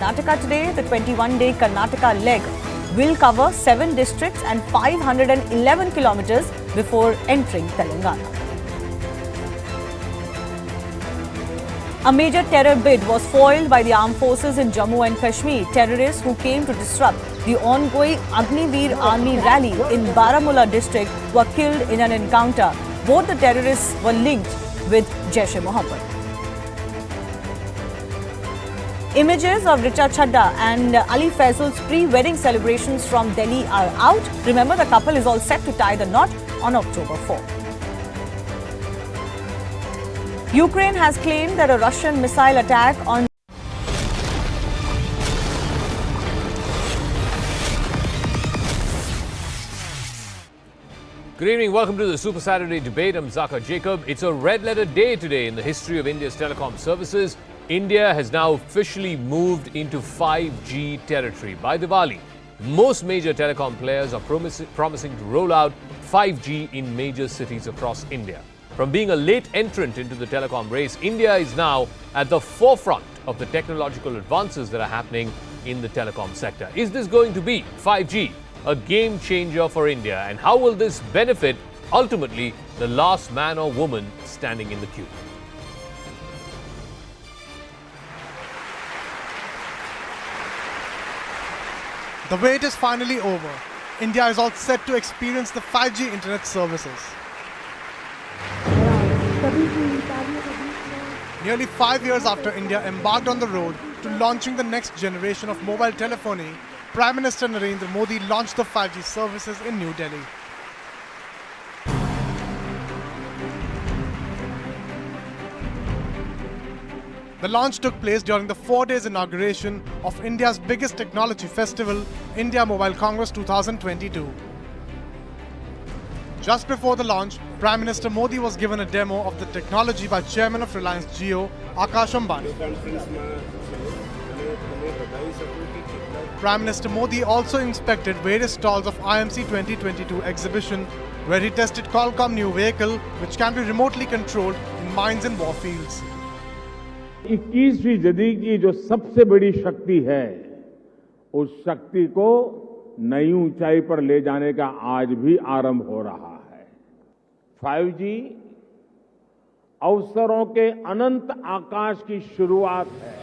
Karnataka today, the 21-day Karnataka leg will cover 7 districts and 511 kilometers before entering Telangana. A major terror bid was foiled by the armed forces in Jammu and Kashmir. Terrorists who came to disrupt the ongoing Agniveer Army rally in Baramulla district were killed in an encounter. Both the terrorists were linked with Jaish-e-Mohammed. Images of Richa Chadda and Ali Faisal's pre-wedding celebrations from Delhi are out. Remember, the couple is all set to tie the knot on October 4. Ukraine has claimed that a Russian missile attack on Good evening. Welcome to the Super Saturday debate. I'm Zaka Jacob. It's a red-letter day today in the history of India's telecom services. India has now officially moved into 5G territory. By Diwali, most major telecom players are promising to roll out 5G in major cities across India. From being a late entrant into the telecom race, India is now at the forefront of the technological advances that are happening in the telecom sector. Is this going to be 5G? A game changer for India, and how will this benefit ultimately the last man or woman standing in the queue? The wait is finally over. India is all set to experience the 5G internet services. Nearly 5 years after India embarked on the road to launching the next generation of mobile telephony, Prime Minister Narendra Modi launched the 5G services in New Delhi. The launch took place during the 4 days inauguration of India's biggest technology festival, India Mobile Congress 2022. Just before the launch, Prime Minister Modi was given a demo of the technology by Chairman of Reliance Jio, Akash Ambani. Prime Minister Modi also inspected various stalls of IMC 2022 exhibition, where he tested Qualcomm new vehicle, which can be remotely controlled in mines and war fields. 21वीं सदी की जो सबसे बड़ी शक्ति है, उस शक्ति को नई ऊंचाई पर ले जाने का आज भी आरंभ हो रहा है। 5G अवसरों के अनंत आकाश की शुरुआत है।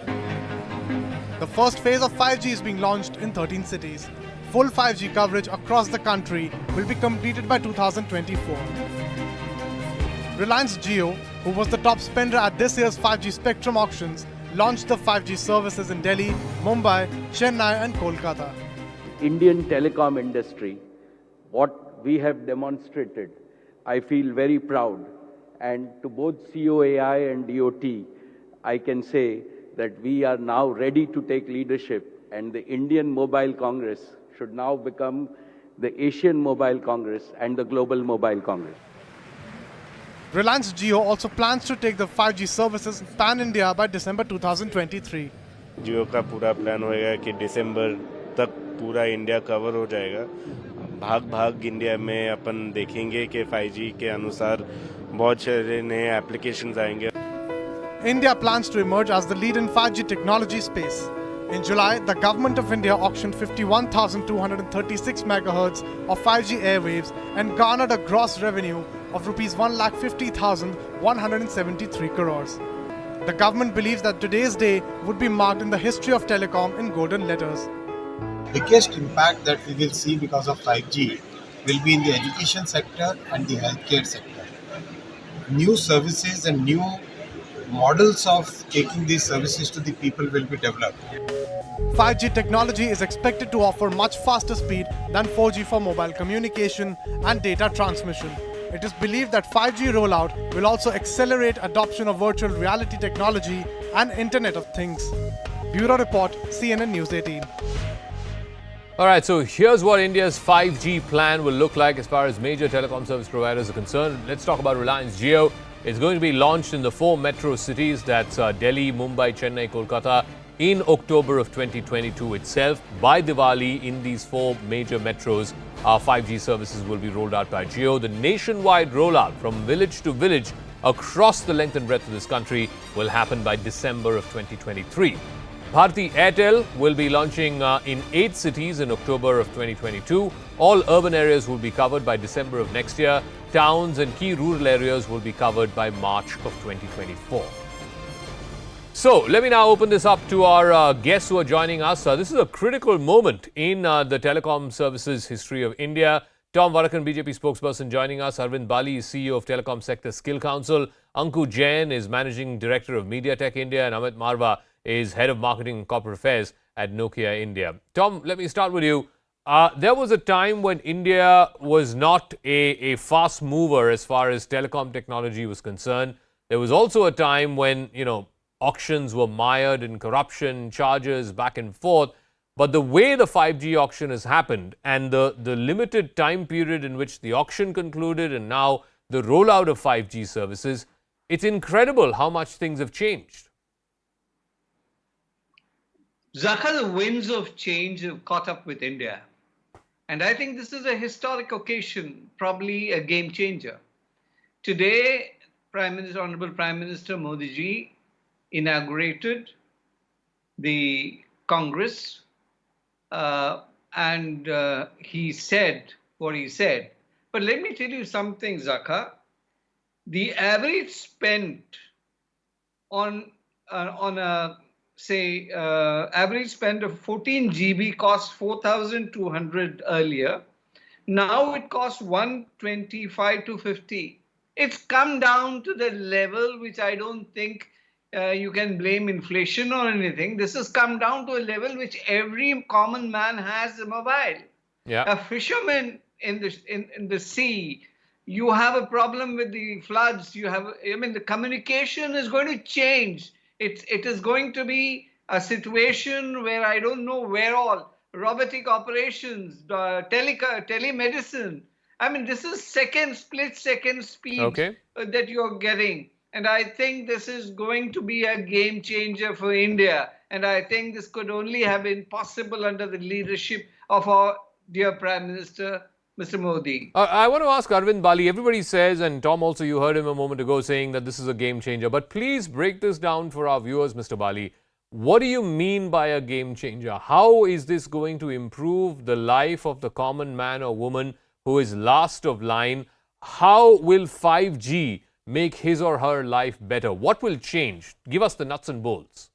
The first phase of 5G is being launched in 13 cities. Full 5G coverage across the country will be completed by 2024. Reliance Jio, who was the top spender at this year's 5G spectrum auctions, launched the 5G services in Delhi, Mumbai, Chennai and Kolkata. Indian telecom industry, what we have demonstrated, I feel very proud. And to both COAI and DOT, I can say that we are now ready to take leadership, and the Indian Mobile Congress should now become the Asian Mobile Congress and the Global Mobile Congress. Reliance Jio also plans to take the 5G services pan-India by December 2023. जियो का पूरा plan होएगा कि दिसंबर तक पूरा India cover हो जाएगा। भाग India में अपन देखेंगे कि 5G के अनुसार बहुत सारे नए एप्लीकेशंस आएंगे। India plans to emerge as the lead in 5G technology space. In July, the Government of India auctioned 51,236 megahertz of 5G airwaves and garnered a gross revenue of Rs 1,50,173 crores. The government believes that today's day would be marked in the history of telecom in golden letters. Biggest impact that we will see because of 5G will be in the education sector and the healthcare sector. New services and new models of taking these services to the people will be developed. 5G technology is expected to offer much faster speed than 4G for mobile communication and data transmission. It is believed that 5G rollout will also accelerate adoption of virtual reality technology and Internet of Things. Bureau Report, CNN News 18. All right, so here's what India's 5G plan will look like as far as major telecom service providers are concerned. Let's talk about Reliance Jio. It's going to be launched in the 4 metro cities, that's Delhi, Mumbai, Chennai, Kolkata, in October of 2022 itself. By Diwali, in these 4 major metros, 5G services will be rolled out by Jio. The nationwide rollout from village to village across the length and breadth of this country will happen by December of 2023. Bharti Airtel will be launching in 8 cities in October of 2022. All urban areas will be covered by December of next year. Towns and key rural areas will be covered by March of 2024. So, let me now open this up to our guests who are joining us. This is a critical moment in the telecom services history of India. Tom Varakan, BJP spokesperson, joining us. Arvind Bali is CEO of Telecom Sector Skill Council. Anku Jain is Managing Director of MediaTek India. And Amit Marva is Head of Marketing and Corporate Affairs at Nokia India. Tom, let me start with you. There was a time when India was not a fast mover as far as telecom technology was concerned. There was also a time when, auctions were mired in corruption, charges back and forth. But the way the 5G auction has happened and the limited time period in which the auction concluded and now the rollout of 5G services, it's incredible how much things have changed. Zakha, the winds of change have caught up with India. And I think this is a historic occasion, probably a game changer. Today, Honorable Prime Minister Modi ji inaugurated the Congress and he said what he said. But let me tell you something, Zakha. The average spent on a average spend of 14 GB cost 4,200 earlier. Now it costs 125 to 50. It's come down to the level which I don't think you can blame inflation or anything. This has come down to a level which every common man has a mobile. Yeah. A fisherman in the sea, you have a problem with the floods. The communication is going to change. It is going to be a situation where I don't know where all robotic operations, telemedicine. This is split second speed that you're getting. And I think this is going to be a game changer for India. And I think this could only have been possible under the leadership of our dear Prime Minister, Mr. Modi. I want to ask Arvind Bali. Everybody says, and Tom also, you heard him a moment ago saying that this is a game changer. But please break this down for our viewers, Mr. Bali. What do you mean by a game changer? How is this going to improve the life of the common man or woman who is last of line? How will 5G make his or her life better? What will change? Give us the nuts and bolts.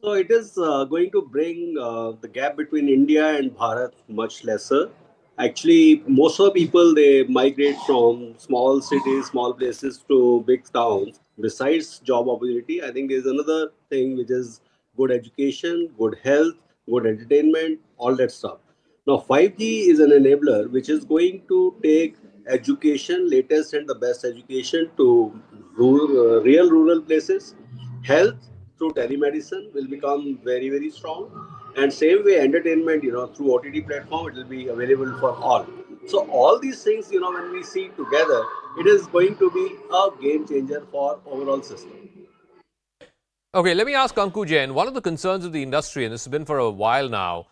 So it is going to bring the gap between India and Bharat much lesser. Actually, most of the people, they migrate from small cities, small places to big towns. Besides job opportunity, I think there's another thing which is good education, good health, good entertainment, all that stuff. Now, 5G is an enabler which is going to take education, latest and the best education to real rural places. Health through telemedicine will become very, very strong. And same way, entertainment, through OTT platform, it will be available for all. So all these things, when we see together, it is going to be a game changer for overall system. Okay, let me ask Anku Jain. One of the concerns of the industry, and this has been for a while now,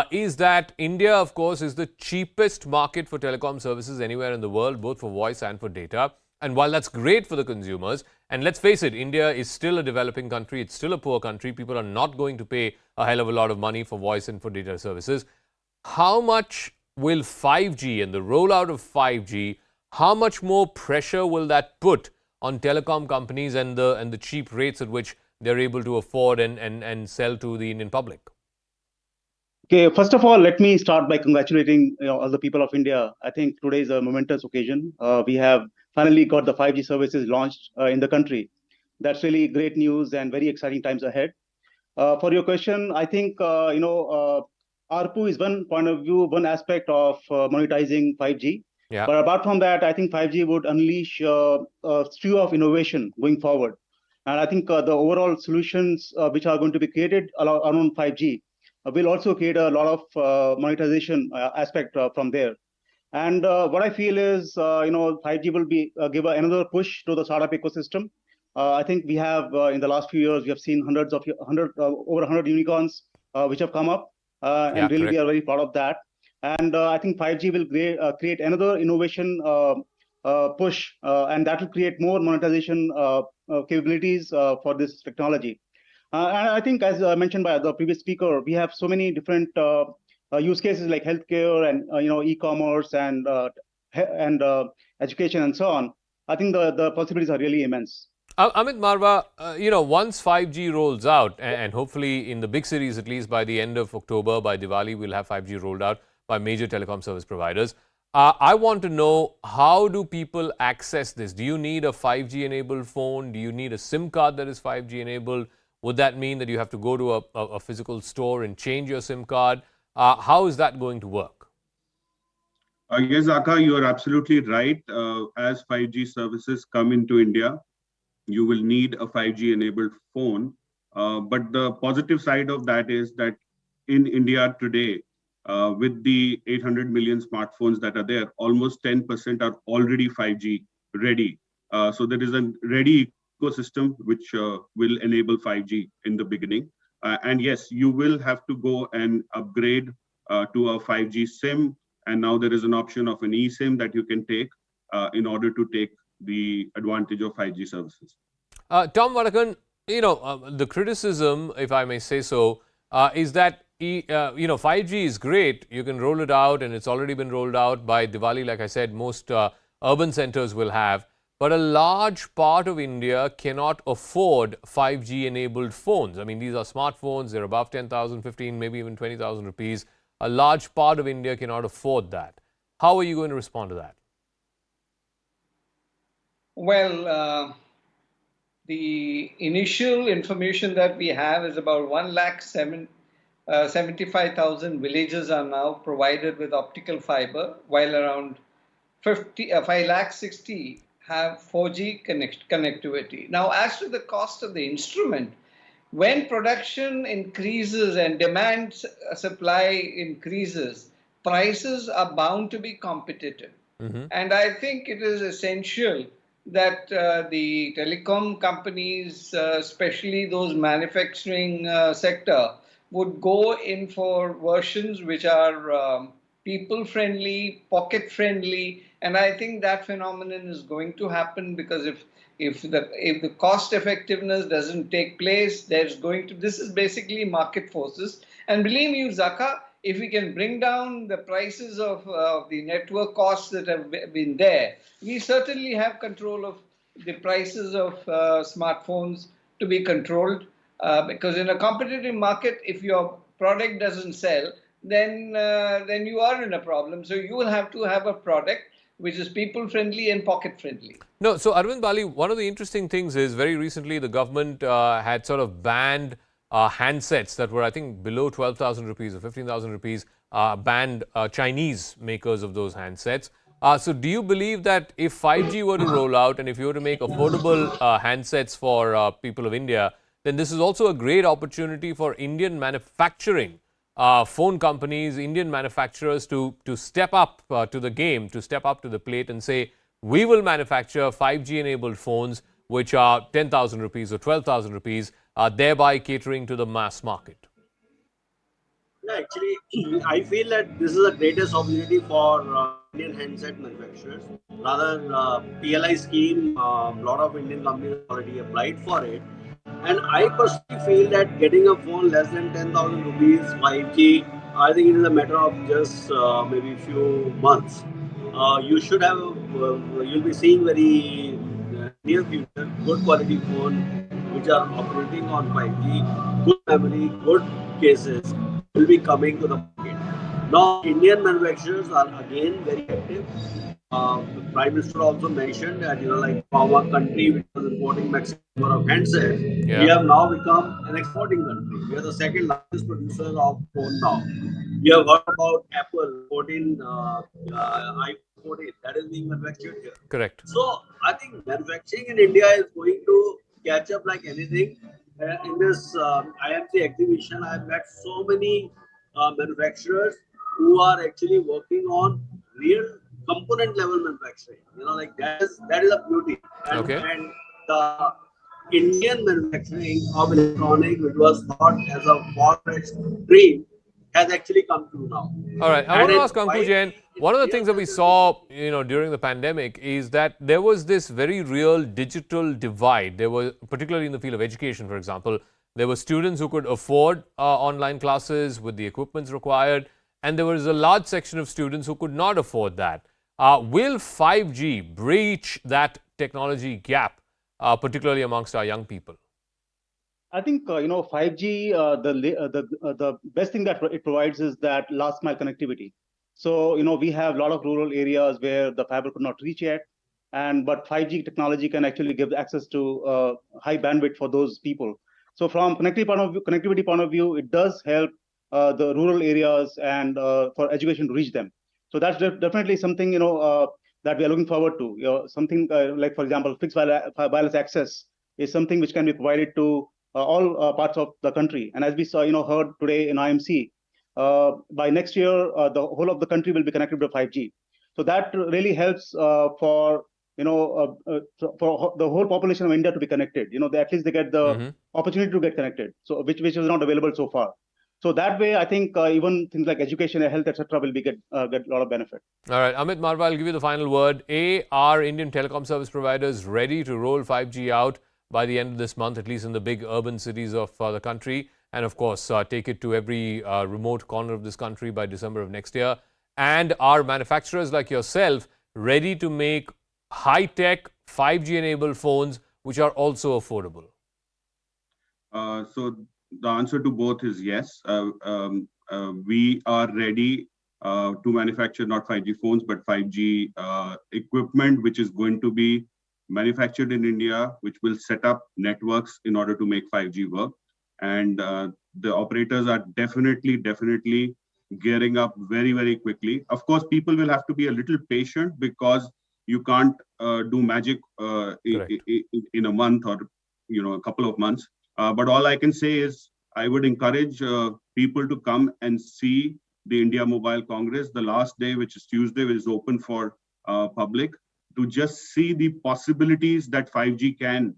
is that India, of course, is the cheapest market for telecom services anywhere in the world, both for voice and for data. And while that's great for the consumers, and let's face it, India is still a developing country, it's still a poor country, people are not going to pay a hell of a lot of money for voice and for data services. How much will 5G and the rollout of 5G, how much more pressure will that put on telecom companies and the cheap rates at which they're able to afford and sell to the Indian public? Okay, first of all, let me start by congratulating all the people of India. I think today is a momentous occasion. We have finally got the 5G services launched in the country. That's really great news and very exciting times ahead. For your question, I think, ARPU is one point of view, one aspect of monetizing 5G. Yeah. But apart from that, I think 5G would unleash a slew of innovation going forward. And I think the overall solutions which are going to be created around 5G will also create a lot of monetization aspect from there. And what I feel is, 5G will be give another push to the startup ecosystem. I think we have in the last few years we have seen over 100 unicorns which have come up, and really we are very proud of that. And I think 5G will create another innovation push, and that will create more monetization capabilities for this technology. And I think, as mentioned by the previous speaker, we have so many different use cases like healthcare and e-commerce and education and so on. I think the possibilities are really immense. Amit Marwa, once 5G rolls out, and hopefully in the big cities, at least by the end of October, by Diwali, we'll have 5G rolled out by major telecom service providers. I want to know, how do people access this? Do you need a 5G enabled phone? Do you need a SIM card that is 5G enabled? Would that mean that you have to go to a physical store and change your SIM card? How is that going to work? Yes, Aka, you are absolutely right. As 5G services come into India, you will need a 5G enabled phone. But the positive side of that is that in India today, with the 800 million smartphones that are there, almost 10% are already 5G ready. So there is a ready ecosystem which will enable 5G in the beginning. And yes, you will have to go and upgrade to a 5G SIM. And now there is an option of an eSIM that you can take in order to take the advantage of 5G services. Tom Vadakan, the criticism, if I may say so, is that 5G is great. You can roll it out, and it's already been rolled out by Diwali. Like I said, most urban centers will have. But a large part of India cannot afford 5G enabled phones. I mean, these are smartphones. They're above 10,000, 15, maybe even 20,000 rupees. A large part of India cannot afford that. How are you going to respond to that? Well, the initial information that we have is about 1,75,000 villages are now provided with optical fiber, while around 5,60,000 have 4G connectivity. Now, as to the cost of the instrument, when production increases and demand supply increases, prices are bound to be competitive. And I think it is essential that the telecom companies, especially those manufacturing sector, would go in for versions which are people-friendly, pocket-friendly, and I think that phenomenon is going to happen, because if the cost effectiveness doesn't take place, this is basically market forces. And believe me, Zaka, if we can bring down the prices of the network costs that have been there, we certainly have control of the prices of smartphones to be controlled. Because in a competitive market, if your product doesn't sell, then you are in a problem. So you will have to have a product which is people-friendly and pocket-friendly. No, so Arvind Bali, one of the interesting things is, very recently the government had sort of banned handsets that were, I think, below 12,000 rupees or 15,000 rupees, banned Chinese makers of those handsets. So do you believe that if 5G were to roll out, and if you were to make affordable handsets for people of India, then this is also a great opportunity for Indian manufacturing, phone companies, Indian manufacturers to step up to the game, to step up to the plate and say, we will manufacture 5G enabled phones which are 10,000 rupees or 12,000 rupees, thereby catering to the mass market? Yeah, actually, I feel that this is the greatest opportunity for Indian handset manufacturers. Rather, PLI scheme, a lot of Indian companies already applied for it. And I personally feel that getting a phone less than 10,000 rupees, 5G, I think it is a matter of just maybe few months. You should have, you'll be seeing very near future, good quality phone which are operating on 5G, good memory, good cases will be coming to the market. Now, Indian manufacturers are again very active. The Prime Minister also mentioned that, like from a country which was importing maximum number of handsets, we have now become an exporting country. We are the second largest producer of phone now. We have heard about Apple 14, iPhone 14, that is being manufactured here. Correct. So I think manufacturing in India is going to catch up like anything. In this IMC exhibition, I have met so many manufacturers who are actually working on real component level manufacturing. Like that is a beauty. And, and the Indian manufacturing of electronics, which was thought as a far-fetched dream, has actually come true now. All right, I want to ask Ankush Jain, one of the things that we saw, during the pandemic is that there was this very real digital divide. There was, particularly in the field of education, for example, There were students who could afford online classes with the equipments required, and there was a large section of students who could not afford that. Will 5G breach that technology gap, particularly amongst our young people? I think 5G, the best thing that it provides is that last mile connectivity. So we have a lot of rural areas where the fiber could not reach yet, but 5G technology can actually give access to high bandwidth for those people. So from connectivity point of view, it does help the rural areas and for education to reach them. So that's definitely something that we are looking forward to. Something like, for example, fixed wireless access is something which can be provided to all parts of the country. And as we saw, heard today in IMC, by next year, the whole of the country will be connected to 5G. So that really helps for the whole population of India to be connected. At least they get the opportunity to get connected. So which was not available so far. So that way, I think even things like education, health, etc., will get a lot of benefit. All right, Amit Marva, I'll give you the final word. Are Indian telecom service providers ready to roll 5G out by the end of this month, at least in the big urban cities of the country, and of course take it to every remote corner of this country by December of next year? And are manufacturers like yourself ready to make high-tech 5G-enabled phones which are also affordable? So the answer to both is yes. We are ready to manufacture not 5G phones, but 5G equipment, which is going to be manufactured in India, which will set up networks in order to make 5G work. And the operators are definitely gearing up very, very quickly. Of course, people will have to be a little patient because you can't do magic in a month or a couple of months. But all I can say is I would encourage people to come and see the India Mobile Congress. The last day, which is Tuesday, is open for public, to just see the possibilities that 5G can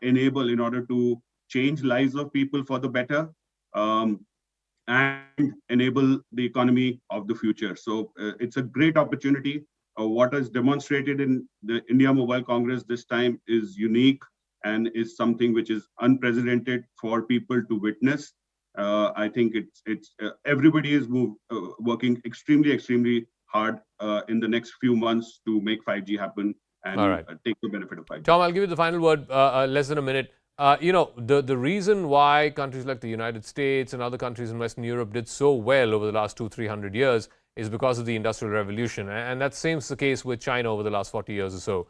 enable in order to change lives of people for the better and enable the economy of the future. So it's a great opportunity. What is demonstrated in the India Mobile Congress this time is unique and is something which is unprecedented for people to witness. I think it's everybody is working extremely hard in the next few months to make 5G happen and take the benefit of 5G. Tom, I'll give you the final word, less than a minute. The reason why countries like the United States and other countries in Western Europe did so well over the last 200-300 years is because of the Industrial Revolution. And that seems the case with China over the last 40 years or so.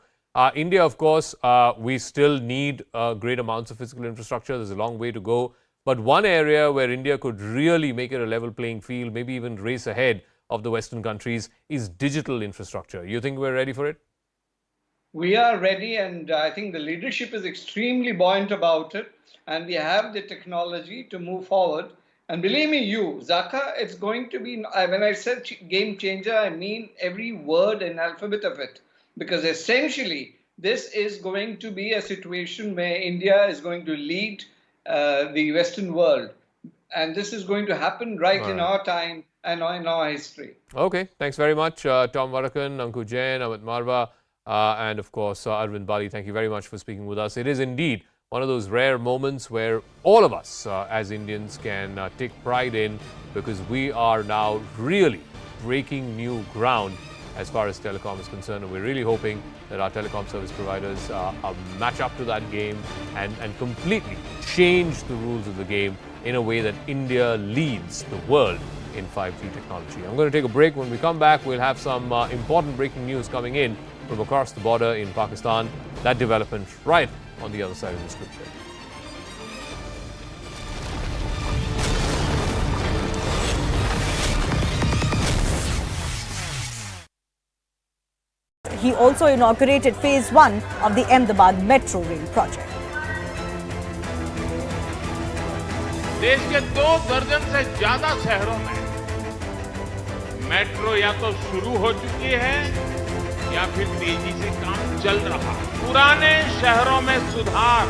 India, of course, we still need great amounts of physical infrastructure. There's a long way to go. But one area where India could really make it a level playing field, maybe even race ahead of the Western countries, is digital infrastructure. You think we're ready for it? We are ready, and I think the leadership is extremely buoyant about it, and we have the technology to move forward. And believe me, Zaka, it's going to be, when I said game changer, I mean every word and alphabet of it, because essentially this is going to be a situation where India is going to lead the Western world, and this is going to happen right in our time and in our history. Okay, thanks very much, Tom Varakan, Anku Jain, Amit Marva, and of course Arvind Bali. Thank you very much for speaking with us. It is indeed one of those rare moments where all of us as Indians can take pride in, because we are now really breaking new ground as far as telecom is concerned, and we're really hoping that our telecom service providers match up to that game and completely change the rules of the game in a way that India leads the world in 5G technology. I'm going to take a break. When we come back, we'll have some important breaking news coming in from across the border in Pakistan. That development right on the other side of the script there. He also inaugurated phase 1 of the Ahmedabad Metro Rail project. देश के 2 दर्जन से ज्यादा शहरों में metro या तो शुरू हो चुकी है या फिर तेजी से काम चल रहा है। पुराने शहरों में सुधार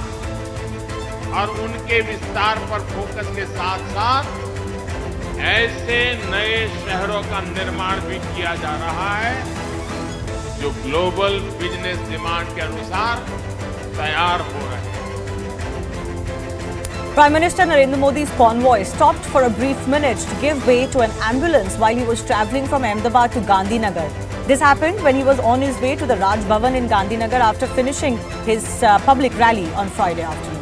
और उनके विस्तार पर फोकस के साथ-साथ ऐसे नए शहरों का निर्माण भी किया जा रहा है जो ग्लोबल बिजनेस डिमांड के अनुसार तैयार हो रहे हैं। Prime Minister Narendra Modi's convoy stopped for a brief minute to give way to an ambulance while he was travelling from Ahmedabad to Gandhinagar. This happened when he was on his way to the Raj Bhavan in Gandhinagar after finishing his public rally on Friday afternoon.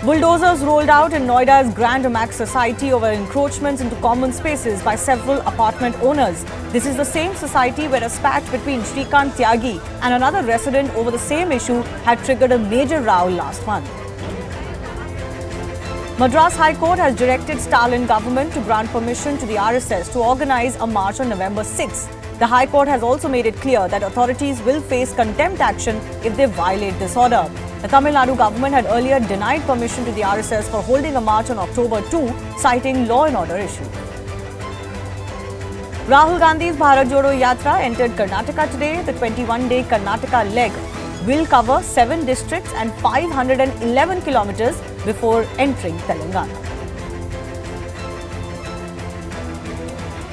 Bulldozers rolled out in Noida's Grand Max Society over encroachments into common spaces by several apartment owners. This is the same society where a spat between Shrikant Tyagi and another resident over the same issue had triggered a major row last month. Madras High Court has directed Stalin government to grant permission to the RSS to organize a march on November 6. The High Court has also made it clear that authorities will face contempt action if they violate this order. The Tamil Nadu government had earlier denied permission to the RSS for holding a march on October 2, citing law and order issues. Rahul Gandhi's Bharat Jodo Yatra entered Karnataka today. The 21-day Karnataka leg will cover 7 districts and 511 kilometers before entering Telangana.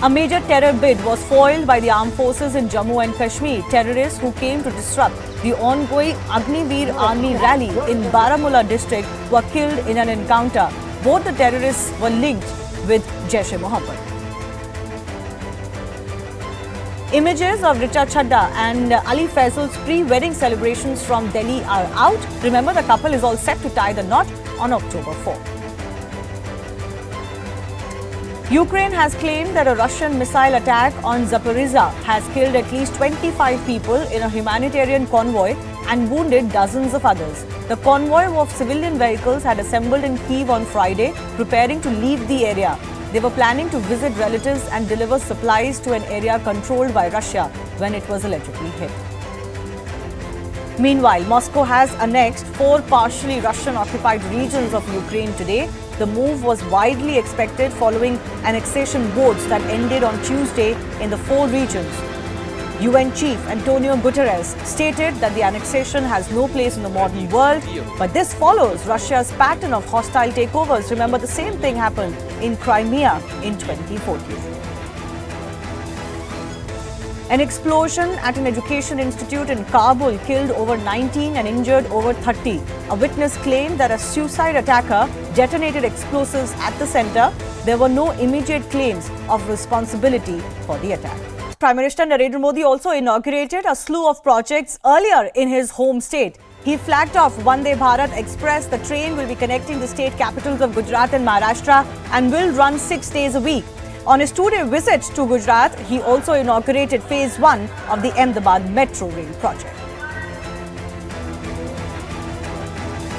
A major terror bid was foiled by the armed forces in Jammu and Kashmir. Terrorists who came to disrupt the ongoing Agniveer Army rally in Baramulla district were killed in an encounter. Both the terrorists were linked with Jaish-e-Mohammed. Images of Richa Chadda and Ali Faisal's pre-wedding celebrations from Delhi are out. Remember, the couple is all set to tie the knot on October 4. Ukraine has claimed that a Russian missile attack on Zaporizhzhia has killed at least 25 people in a humanitarian convoy and wounded dozens of others. The convoy of civilian vehicles had assembled in Kyiv on Friday, preparing to leave the area. They were planning to visit relatives and deliver supplies to an area controlled by Russia when it was allegedly hit. Meanwhile, Moscow has annexed 4 partially Russian-occupied regions of Ukraine today. The move was widely expected following annexation votes that ended on Tuesday in the 4 regions. UN Chief Antonio Guterres stated that the annexation has no place in the modern world, but this follows Russia's pattern of hostile takeovers. Remember, the same thing happened in Crimea in 2014. An explosion at an education institute in Kabul killed over 19 and injured over 30. A witness claimed that a suicide attacker detonated explosives at the center. There were no immediate claims of responsibility for the attack. Prime Minister Narendra Modi also inaugurated a slew of projects earlier in his home state. He flagged off Vande Bharat Express. The train will be connecting the state capitals of Gujarat and Maharashtra and will run 6 days a week. On his 2-day visit to Gujarat, he also inaugurated phase 1 of the Ahmedabad Metro Rail project.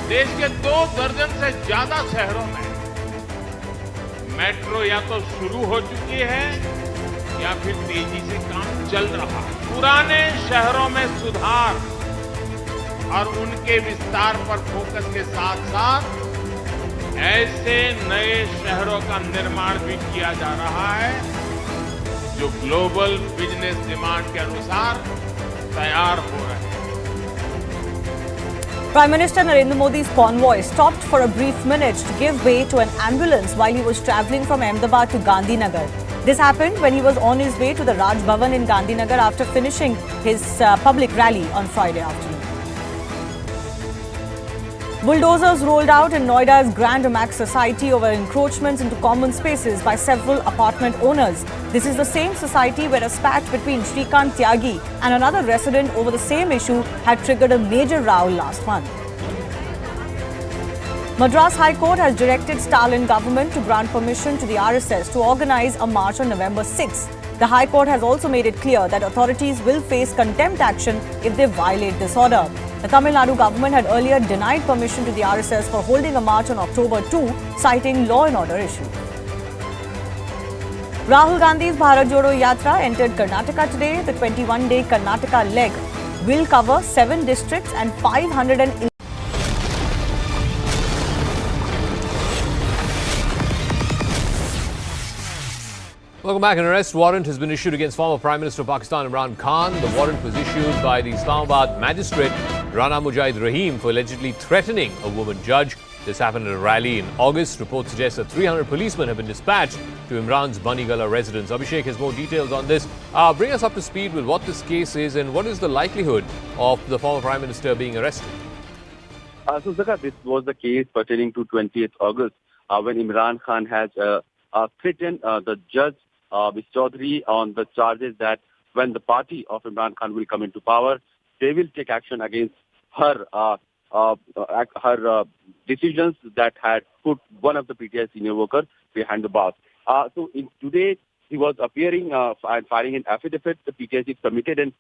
देश के 2 दर्जन से ज्यादा शहरों में metro या तो शुरू हो चुकी है या फिर तेजी से काम चल रहा है। पुराने शहरों में सुधार और उनके विस्तार पर फोकस के साथ-साथ ऐसे नए शहरों का निर्माण भी किया जा रहा है जो ग्लोबल बिजनेस डिमांड के अनुसार तैयार हो रहे हैं। Prime Minister Narendra Modi's convoy stopped for a brief minute to give way to an ambulance while he was travelling from Ahmedabad to Gandhinagar. This happened when he was on his way to the Raj Bhavan in Gandhinagar after finishing his public rally on Friday afternoon. Bulldozers rolled out in Noida's Grand Max Society over encroachments into common spaces by several apartment owners. This is the same society where a spat between Shrikant Tyagi and another resident over the same issue had triggered a major row last month. Madras High Court has directed Stalin government to grant permission to the RSS to organize a march on November 6. The High Court has also made it clear that authorities will face contempt action if they violate this order. The Tamil Nadu government had earlier denied permission to the RSS for holding a march on October 2, citing law and order issues. Rahul Gandhi's Bharat Jodo Yatra entered Karnataka today. The 21-day Karnataka leg will cover 7 districts and 511. Welcome back. An arrest warrant has been issued against former Prime Minister of Pakistan Imran Khan. The warrant was issued by the Islamabad magistrate Rana Mujahid Rahim for allegedly threatening a woman judge. This happened at a rally in August. Reports suggest that 300 policemen have been dispatched to Imran's Banigala residence. Abhishek has more details on this. Bring us up to speed with what this case is and what is the likelihood of the former Prime Minister being arrested. So, Zaka, this was the case pertaining to 20th August when Imran Khan has threatened the judge, Ms. Chaudhary, on the charges that when the party of Imran Khan will come into power, they will take action against her decisions that had put one of the PTI senior workers behind the bars. Today, he was appearing and filing an affidavit the PTI submitted in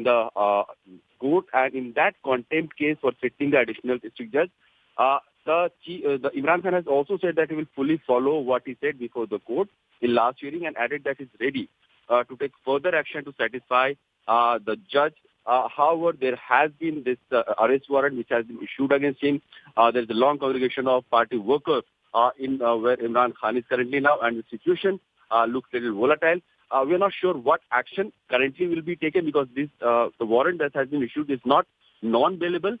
the court, and in that contempt case for threatening the additional district judge, the Imran Khan has also said that he will fully follow what he said before the court in last hearing, and added that he's ready to take further action to satisfy the judge. However, there has been this arrest warrant which has been issued against him. There is a long congregation of party workers in where Imran Khan is currently now, and the situation looks a little volatile. We are not sure what action currently will be taken because this the warrant that has been issued is not non-bailable.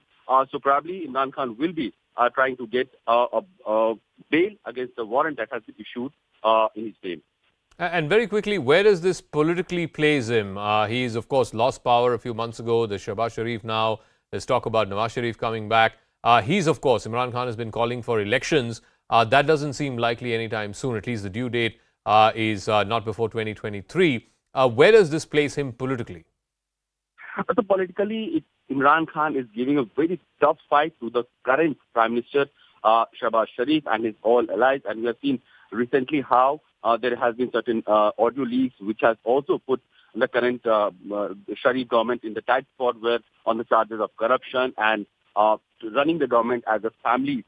So probably Imran Khan will be trying to get a bail against the warrant that has been issued in his name. And very quickly, where does this politically place him? He's, of course, lost power a few months ago. There's Shehbaz Sharif now. There's talk about Nawaz Sharif coming back. He's, of course, Imran Khan has been calling for elections. That doesn't seem likely anytime soon. At least the due date is not before 2023. Where does this place him politically? So politically, Imran Khan is giving a very tough fight to the current Prime Minister, Shehbaz Sharif, and his all allies. And we have seen recently how there has been certain audio leaks which has also put the current Sharif government in the tight spot where on the charges of corruption and running the government as a family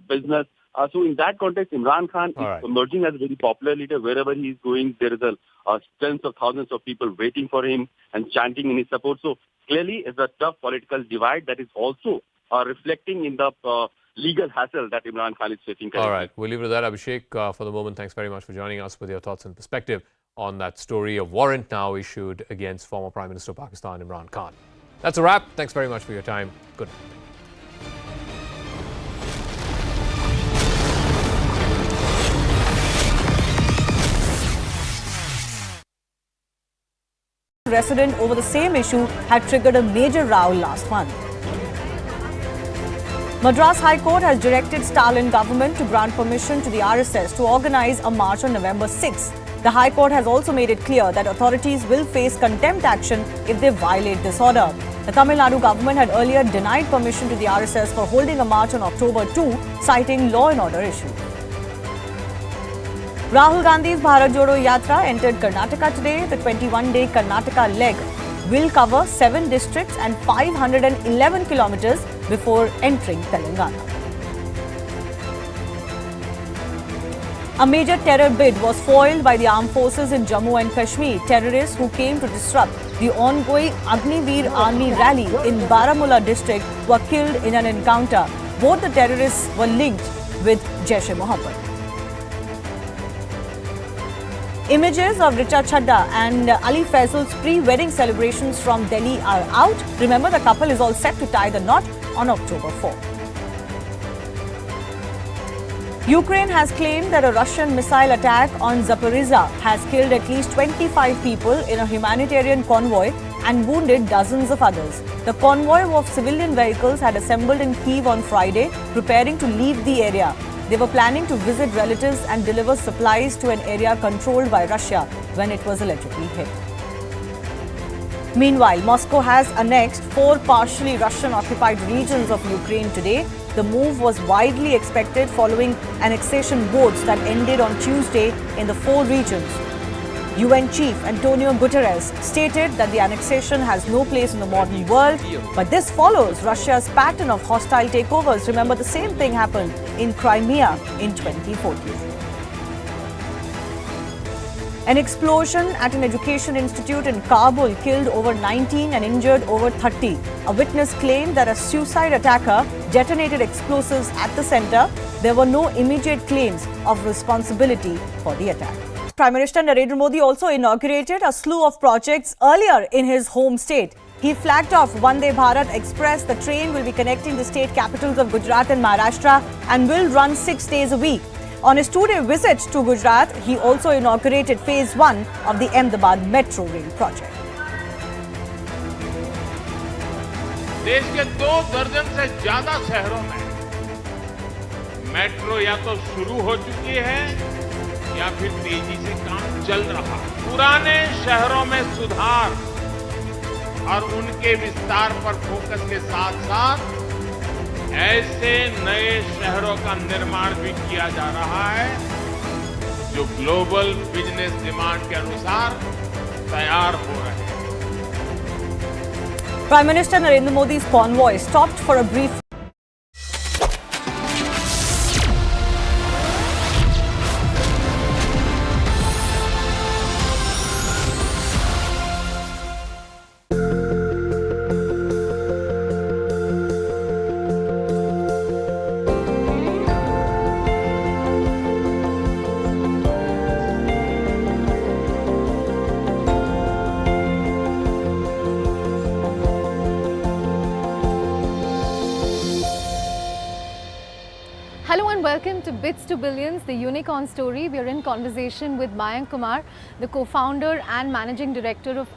business. So in that context, Imran Khan is emerging as a very popular leader. Wherever he is going, there is a tens of thousands of people waiting for him and chanting in his support. So clearly, it's a tough political divide that is also reflecting in the legal hassle that Imran Khan is facing currently. All right, we'll leave it at that, Abhishek. For the moment, thanks very much for joining us with your thoughts and perspective on that story. A warrant now issued against former Prime Minister of Pakistan, Imran Khan. That's a wrap. Thanks very much for your time. Good night. Resident over the same issue had triggered a major row last month. Madras High Court has directed Stalin government to grant permission to the RSS to organize a march on November 6th. The High Court has also made it clear that authorities will face contempt action if they violate this order. The Tamil Nadu government had earlier denied permission to the RSS for holding a march on October 2, citing law and order issues. Rahul Gandhi's Bharat Jodo Yatra entered Karnataka today. The 21-day Karnataka leg will cover 7 districts and 511 kilometers before entering Telangana. A major terror bid was foiled by the armed forces in Jammu and Kashmir. Terrorists who came to disrupt the ongoing Agniveer Army rally in Baramulla district were killed in an encounter. Both the terrorists were linked with Jaish-e-Mohammed. Images of Richa Chadda and Ali Faisal's pre-wedding celebrations from Delhi are out. Remember, the couple is all set to tie the knot on October 4. Ukraine has claimed that a Russian missile attack on Zaporizhzhia has killed at least 25 people in a humanitarian convoy and wounded dozens of others. The convoy of civilian vehicles had assembled in Kyiv on Friday, preparing to leave the area. They were planning to visit relatives and deliver supplies to an area controlled by Russia when it was allegedly hit. Meanwhile, Moscow has annexed 4 partially Russian-occupied regions of Ukraine today. The move was widely expected following annexation votes that ended on Tuesday in the 4 regions. UN Chief Antonio Guterres stated that the annexation has no place in the modern world, but this follows Russia's pattern of hostile takeovers. Remember, the same thing happened in Crimea in 2014. An explosion at an education institute in Kabul killed over 19 and injured over 30. A witness claimed that a suicide attacker detonated explosives at the center. There were no immediate claims of responsibility for the attack. Prime Minister Narendra Modi also inaugurated a slew of projects earlier in his home state. He flagged off Vande Bharat Express. The train will be connecting the state capitals of Gujarat and Maharashtra and will run 6 days a week. On his 2-day visit to Gujarat, he also inaugurated Phase 1 of the Ahmedabad Metro Rail project. देश के 2 दर्जन से ज्यादा शहरों में metro या तो शुरू हो चुकी है या फिर तेजी से काम चल रहा है। पुराने शहरों में सुधार और उनके विस्तार पर फोकस के साथ साथ ऐसे नए शहरों का निर्माण भी किया जा रहा है जो ग्लोबल बिजनेस डिमांड के अनुसार तैयार हो रहे हैं। Prime Minister Narendra Modi's convoy stopped for a brief Hello and welcome to Bits to Billions, the unicorn story. We are in conversation with Mayank Kumar, the co-founder and managing director of